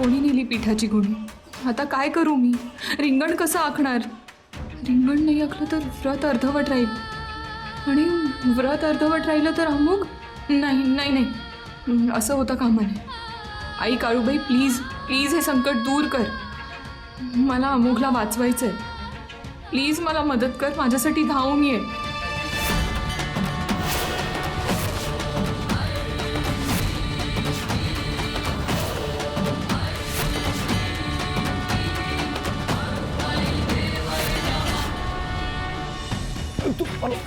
कोणी नेली पिठाची गुणी? आता काय करू मी? रिंगण कसं आखणार? रिंगण नाही आखलं तर व्रत अर्धवट राहील, आणि व्रत अर्धवट राहिलं तर अमुक नाही नाही नाही, असं होतं कामा नये. आई काळूबाई, प्लीज प्लीज हे संकट दूर कर. मला अमोघला वाचवायचं आहे. प्लीज मला मदत कर, माझ्यासाठी धावून ये.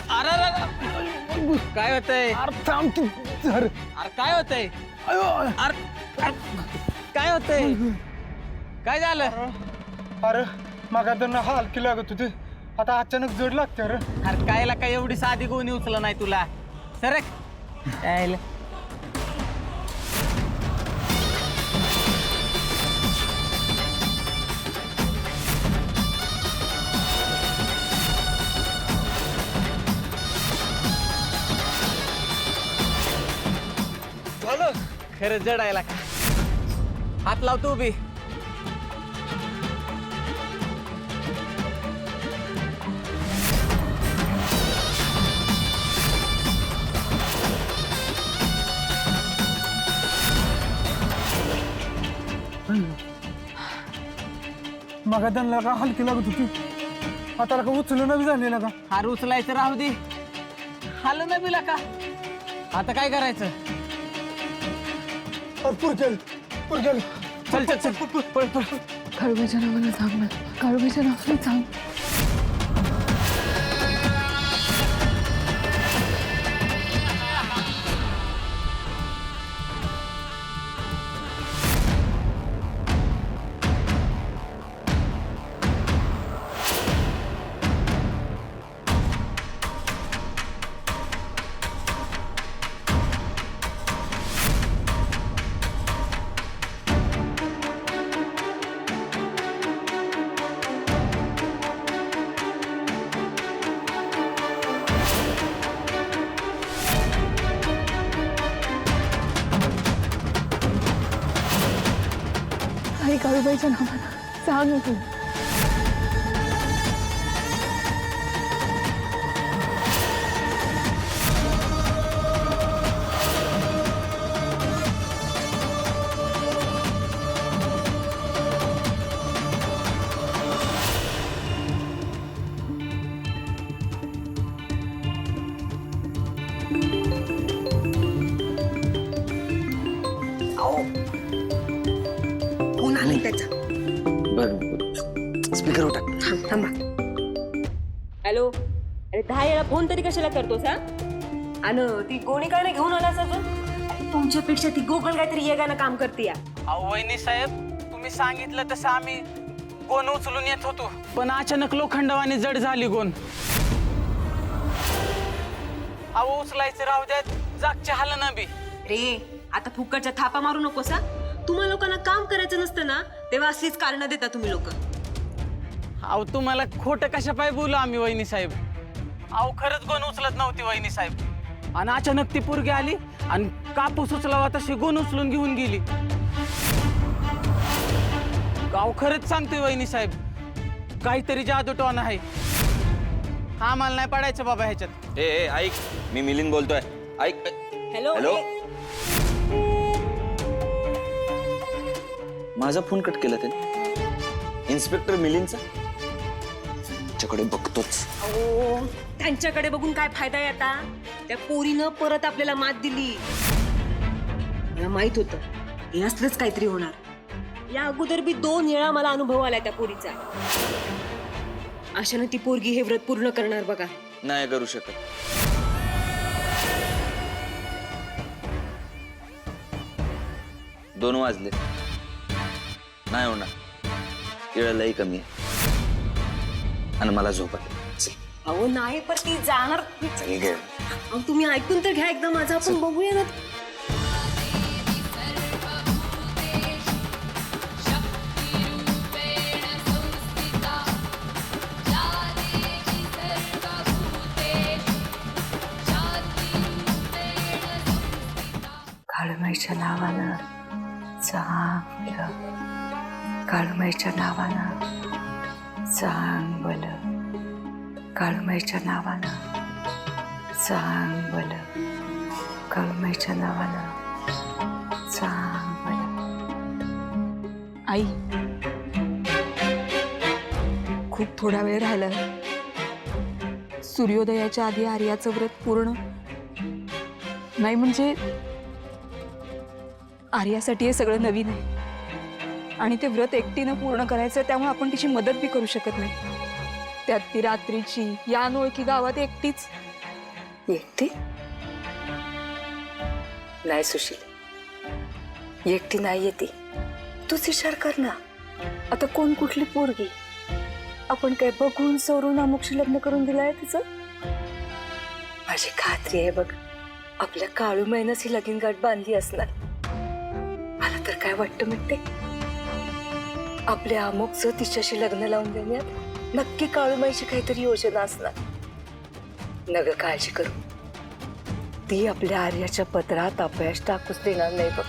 अरे अरे काय होतंय? अरे काय होतंय? अरे काय होतंय? काय झालं? अरे मग त्यांना हलकी लागत होती, आता अचानक जड लागते. अरे कायला काय एवढी साधी गोणी उचलं नाही तुला? सरक. यायला झालं खरंच जडायला का? हात लावतो उभी. मग त्यांना का हलकी लागत होती, आता का उचलून बी झालेला का? हार उचलायचं राहू दे, हाल ना बिला का? आता काय करायचं? पुरकेल चल चल चल पळ पळ. काळूबाईच्या नावानं सांग ना, काळूबाईच्या नावानं सांग. आई काळूबाईच्या नावानं सांग तू. फोन आलाय त्याचा. स्पीकर उठा. थांबा. हॅलो. अरे 10 वेळा फोन तरी कशाला करतोस हा? आणि ती गोणी काय नाही घेऊन आलास अजून? अरे तुमच्यापेक्षा ती गोगल काहीतरी येगानं काम करते या. अहो वहिनी साहेब, तुम्ही सांगितलं तसं आम्ही गोण उचलून येत होतो, पण अचानक लोखंडवाने जड झाली गोण. अहो उचलायचं राहू द्यात, जागच्या हाल ना बी. रे आता फुकटच्या थापा मारू नकोस हा. तुम्हा लोकांना काम करायचं नसतं ना, तेव्हा असलीच कारणं देता तुम्ही लोक. अहो तुम्हाला खोटं कशा पाय बोलू आम्ही वहिनी साहेब? अहो खरंच गोण उचलत नव्हती वहिनी साहेब, आणि अचानक ती पोरगी आली आणि कापूस उचलावा तशी गोण उचलून घेऊन गेली. अहो खरंच सांगतोय वहिनी साहेब, काहीतरी जादूटोना आहे. आम्हाला नाही पडायचं बाबा ह्याच्यात. ए ऐक, मी मिलिंद बोलतोय. ऐक. हॅलो. हॅलो. माझा फोन कट केला त्याने. इन्स्पेक्टर मिलिंदचा. त्याच्याकडे बघतोच. अहो त्यांच्याकडे बघून काय फायदा आहे आता? त्या पोरीनं परत आपल्याला मात दिली. मला माहित होतं हे असलंच काहीतरी होणार. या अगोदर बी 2 वेळा मला अनुभव आलाय त्या पोरीचा. अशानं ती पोरगी हे व्रत पूर्ण करणार बघा. नाही करू शकत. दोन वाजले, नाही होणार. वेळ लई कमी आहे आणि मला झोप आली. अहो नाही, पण ती जाणार. चल गे. अहो तुम्ही ऐकून तर घ्या एकदा माझं, आपण बघूया ना. काळूबाईच्या नावानं चांगलं काळूमाईच्या नावानं चांगलं काळूमाईच्या नावानं चांगलं काळूमाईच्या नावानं चांगलं. आई, खूप थोडा वेळ राहिला. सूर्योदयाच्या आधी आर्याचं व्रत पूर्ण नाही म्हणजे आर्यासाठी हे सगळं नवीन आहे आणि ते व्रत एकटीनं पूर्ण करायचं, त्यामुळे आपण तिची मदत बी करू शकत नाही. त्यात ती रात्रीची या अनोळखी गावात एकटीच. एकटी नाही सुशील, एकटी नाही येते. तूच विचार कर ना, आता कोण कुठली पोरगी आपण काय बघून सवरून अमुकशी लग्न करून दिलाय तिचं. माझी खात्री आहे बघ, आपल्या काळूमाईनंच ही लगीन गाठ बांधली असणार. मला तर काय वाटतं माहिते, आपल्या अमुकचं तिच्याशी लग्न लावून देण्यात नक्की काळूमाईची काहीतरी योजना असणार. नग काळजी करू, ती आपल्या आर्याच्या पत्रात अपयश टाकूच देणार नाही बघ.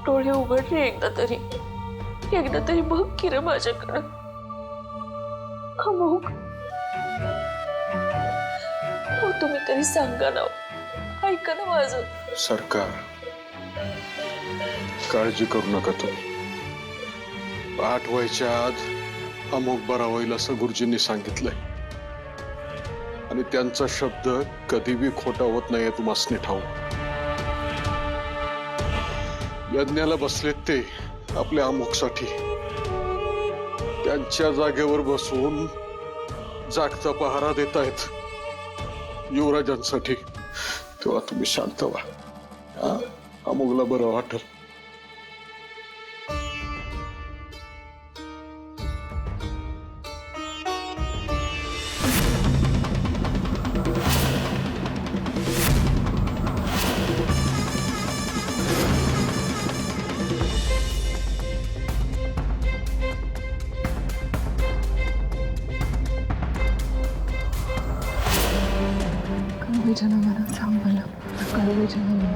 डोळे उघडले एकदा तरी बघ की रे माझ्याकडं. अमुक हो, तुम्ही तरी सांगा ना, ऐका ना माझं. सरकार, काळजी करू नका तुम्ही. 8 व्हायच्या आत अमुक बरा होईल असं गुरुजींनी सांगितलंय आणि त्यांचा शब्द कधी बी खोटा होत नाही तुम्हासनी ठाऊक. यज्ञाला बसलेत ते आपल्या अमुकसाठी. त्यांच्या जागेवर बसून जागता पहारा देत आहेत युवराजांसाठी. तेव्हा तुम्ही शांत व्हा, अमुकला बरं वाटेल. काळूबाईच्या नावानं चांगलं काळूबाईच्या नावानं.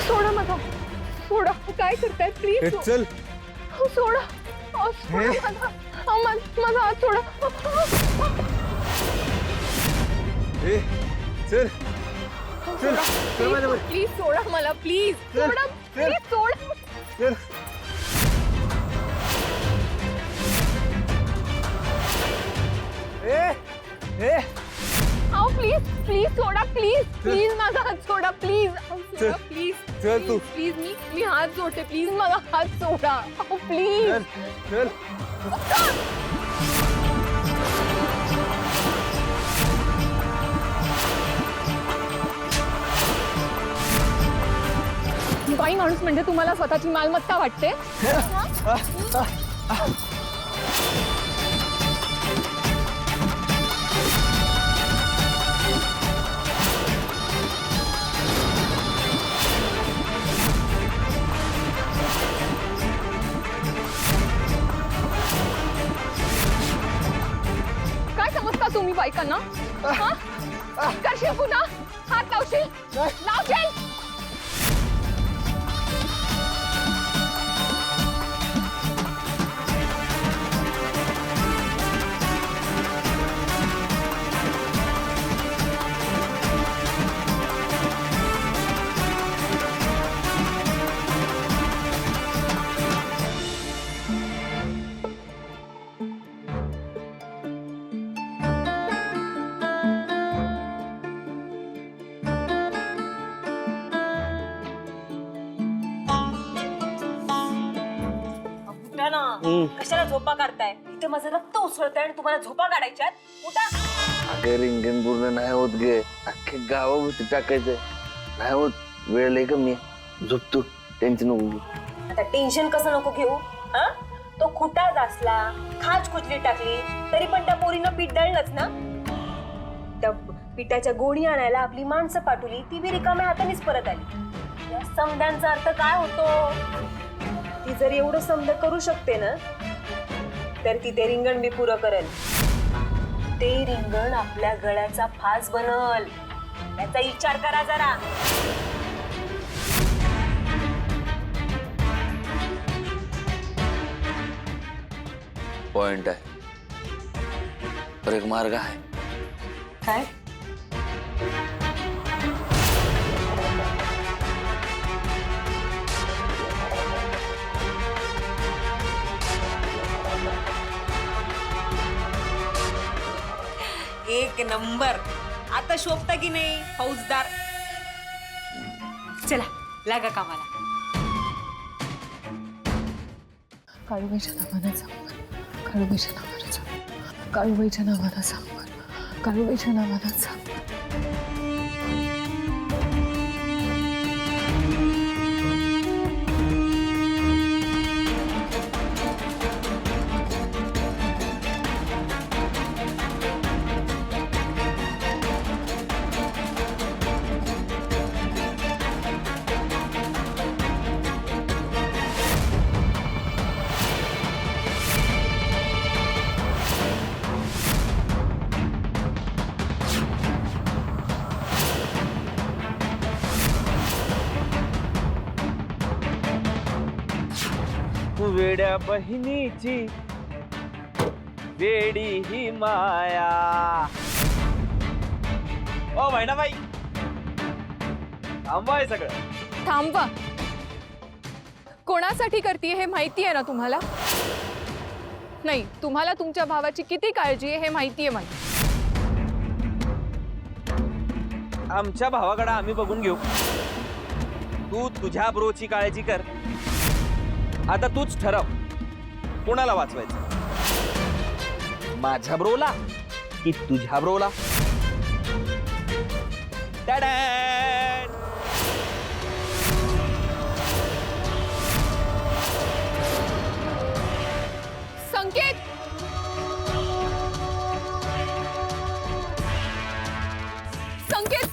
सोडा मला, सोडा. काय करताय प्लीज. चल सोडा. माझा हात सोडा. चल चल चल प्लीज सोडा मला, प्लीज सोडा, प्लीज सोडा. चल. Please please soda, please please माझा हात सोडा, प्लीज सोडा, प्लीज चल तू. प्लीज मी हात जोडते, प्लीज मला हात सोडा. प्लीज चल. बाई माणूस म्हणजे तुम्हाला स्वतःची मालमत्ता वाटते. काय समजता तुम्ही बायकांना? करशील पुन्हा हात लावशील. कशाला झोपा काढताय? इथे माझं रक्त उसळतंय आणि तुम्हाला झोपा काढायच्यात? उठा. अगं रिंगण पूर्ण नाही होत गे, अख्खे गावाभोवती टाकायचंय. नाही होत, वेळ लय कमी आहे. झोप तू, टेन्शन नको घेऊ. आता टेन्शन कसं नको घेऊ? हा, तो खुटाच असला, खाज खुजली टाकली तरी पण त्या पोरीनं पीठ दळलंच ना. त्या पिठाच्या गोणी आणायला आपली माणसं पाठवली, ती बी रिकाम्या हातानेच परत आली. या समद्यांचा अर्थ काय होतो? ती जर एवढं समद करू शकते ना, तर ती ते रिंगण बी पुरं करेल. ते रिंगण आपल्या गळ्याचा फास बनल. त्याचा विचार करा जरा. पॉइंट आहे, पर एक मार्ग आहे. काय? एक नंबर. आता शोभता की नाही फौजदार? चला लागा कामाला. काळूबाईच्या नावानं सांग, काळूबाईच्या नावानं सांग, काळूबाईच्या नावानं सांग, काळूबाईच्या नावानं सांग. वेड्या बहिणीची वेडी ही माया. ओ बहिणाबाई, थांबाय सगळं. थांबवा. कोणासाठी करते हे माहिती आहे ना तुम्हाला? नाही, तुम्हाला तुमच्या भावाची किती काळजी आहे हे माहिती आहे मला. आमच्या भावाकडे आम्ही बघून घेऊ. तू तुझ्या ब्रोची काळजी कर. आता तूच ठरव, कोणाला वाचवायचं, माझ्या ब्रोला की तुझ्या ब्रोला? टॅडॅन! संकेत, संकेत,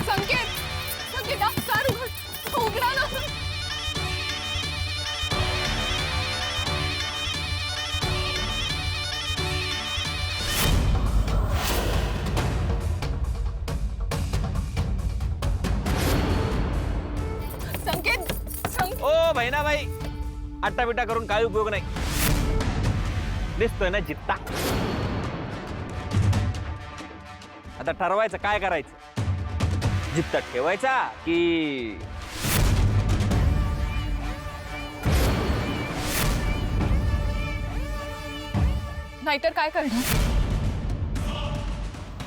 संकेत, संकेत, दार उघडा ना. ओ बहिणाबाई, आट्टा बिट्टा करून काही उपयोग नाही. दिसतोय ना जित्ता. आता ठरवायचं काय करायचं. जित्ता ठेवायचा की नाहीतर काय करणार?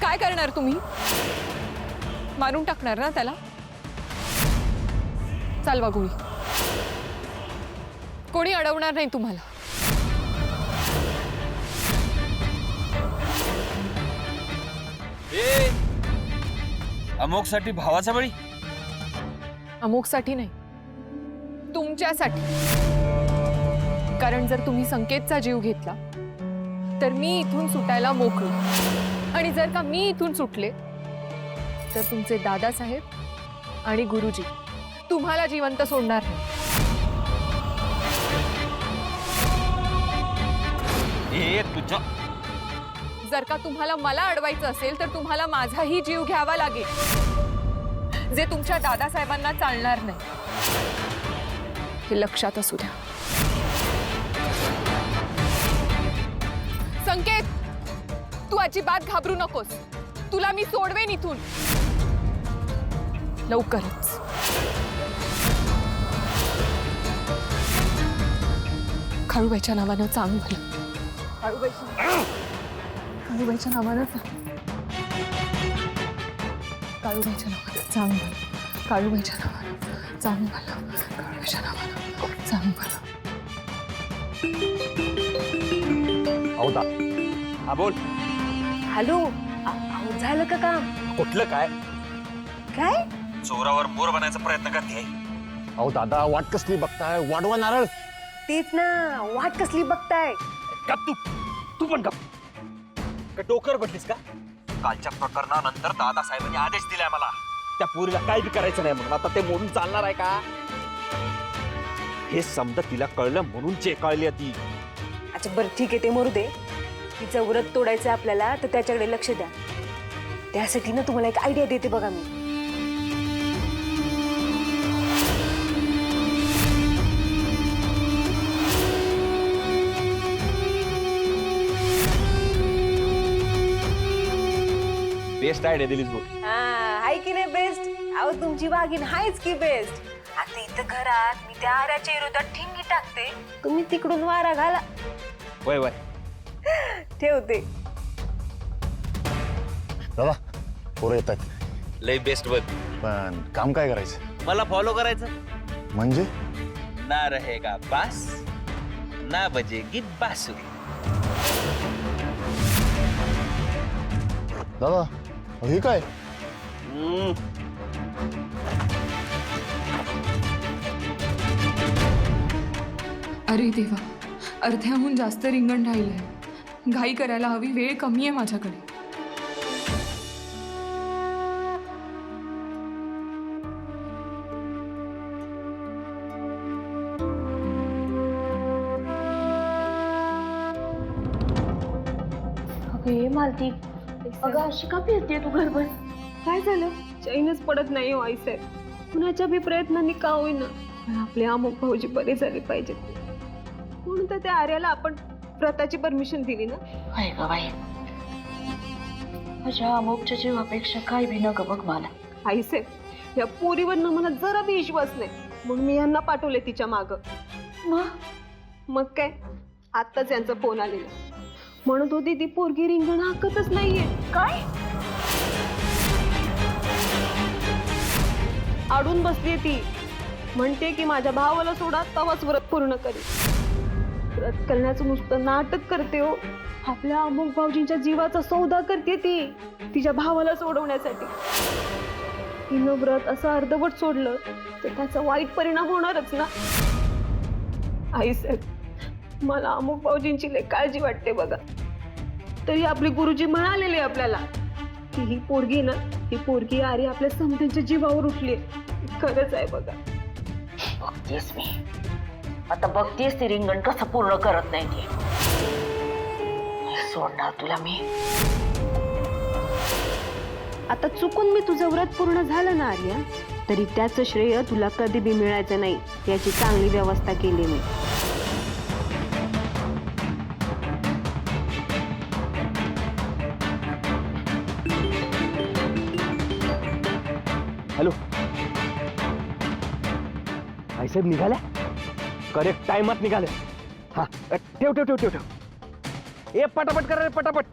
काय करणार तुम्ही? मारून टाकणार ना त्याला? चालवा गोळी. कोणी अडवणार नाही तुम्हाला. अमोकसाठी भावाचा बळी? अमोकसाठी नाही, तुमच्यासाठी. कारण जर तुम्ही संकेतचा जीव घेतला तर मी इथून सुटायला मोकळी. आणि जर का मी इथून सुटले तर तुमचे दादासाहेब आणि गुरुजी तुम्हाला जिवंत सोडणार नाही. जर का तुम्हाला मला अडवायचं असेल तर तुम्हाला माझाही जीव घ्यावा लागेल, जे तुमच्या दादासाहेबांना चालणार नाही. हे लक्षात असू द्या. संकेत, तू अजिबात घाबरू नकोस. तुला मी सोडवेन इथून लवकरच. काळूबाईच्या नावानं चांग भलं. काळूबाईच्या नावानं काळूबाईच्या नावानं चांग भलं. काळूबाईच्या नावानं चांग भलं. काळूबाईच्या नावानं चांग भलं. हा बोल. हॅलो अहो झालं का काम? कुठलं काय? काय? चोरावर मोर बनायचा प्रयत्न करते. अहो दादा वाट कसली बघताय, वाढवा नारळ. तेच ना, वाट कसली बघताय? गप तू पण गप. का डोकर बदलीस का? कालच्या प्रकरणानंतर दादासाहेबांनी आदेश दिलाय मला त्या पोरीला काय बी करायचं नाही म्हणून. आता ते मोडून चालणार आहे का? हे समजा तिला कळलं म्हणून चेकाळली ती. अच्छा बरं ठीक आहे, ते मरू दे. तिचं व्रत तोडायचं आपल्याला, तर त्याच्याकडे लक्ष द्या. त्यासाठी ना तुम्हाला एक आयडिया देते बघा मी. बेस्ट आयडिया दिलीस बघ. हाय की नाही बेस्ट? अहो तुमची वाघीण हायच की बेस्ट. आता इथं घरात मी त्या आऱ्याच्या विरोधात ठिंगी टाकते, तुम्ही तिकडून वारा घाला. वय वय ठेवते. दादा पोरं येतात, लय बेस्ट बघ. पण काम काय करायचं? मला फॉलो करायचं. म्हणजे ना रहेगा बास ना बजेगी बासुरी. दादा हे काय? अरे देवा, अर्ध्याहून जास्त रिंगण राहिलंय. घाई करायला हवी, वेळ कमी आहे माझ्याकडे. अगे मालती, अगं अशी का फिरते तू घरभर? काय झालं? चैनच पडत नाही हो आईसाहेब. कुणाच्या बी प्रयत्नांनी का होईना, पण आपले अमुक भाऊजी बरे झाले पाहिजेत. म्हणून तर त्या आर्याला आपण व्रताची परमिशन दिली ना. आहे का बाई, माझ्या अमुकच्या जीवापेक्षा काय भी न ग बघ मला. आईसाहेब या पोरीवरनं मला जरा बी विश्वास नाही, मग मी यांना पाठवले तिच्या माग. मग काय, आत्ताच यांचा फोन आलेला. म्हणत होती ती पोरगी रिंगण हाकतच नाहीये. काय? अडून बसलीये ती. म्हणते की माझ्या भावाला सोडा, तवाच व्रत पूर्ण करेल. व्रत करण्याचं नुसतं नाटक करते हो. आपल्या अमुक भाऊजींच्या जीवाचा सौदा करते ती, तिच्या भावाला सोडवण्यासाठी. तिनं व्रत असं अर्धवट सोडलं तर त्याचा वाईट परिणाम होणारच ना. आईसाहेब मला अमुक भाऊजींची लय काळजी वाटते बघा. तरी आपले गुरुजी म्हणालेले आपल्याला की ही पोरगी ना, ही पोरगी आरी आपल्या समत्यांच्या जीवावर उठली. खरंच आहे बघा. बघतेस मी आता, बघतेस ती रिंगण कसं पूर्ण करत नाही ती. सोडणार तुला मी. आता चुकून मी तुझं व्रत पूर्ण झालं ना आर्या, तरी त्याचं श्रेय तुला कधी बी मिळायचं नाही. याची चांगली व्यवस्था केली मी. हॅलो आईसाहेब निघाल्या, करेक्ट टाइमात निघाल्या. हा ठेव ठेव ठेव ठेव ठेव. ए पटापट करा रे पटापट.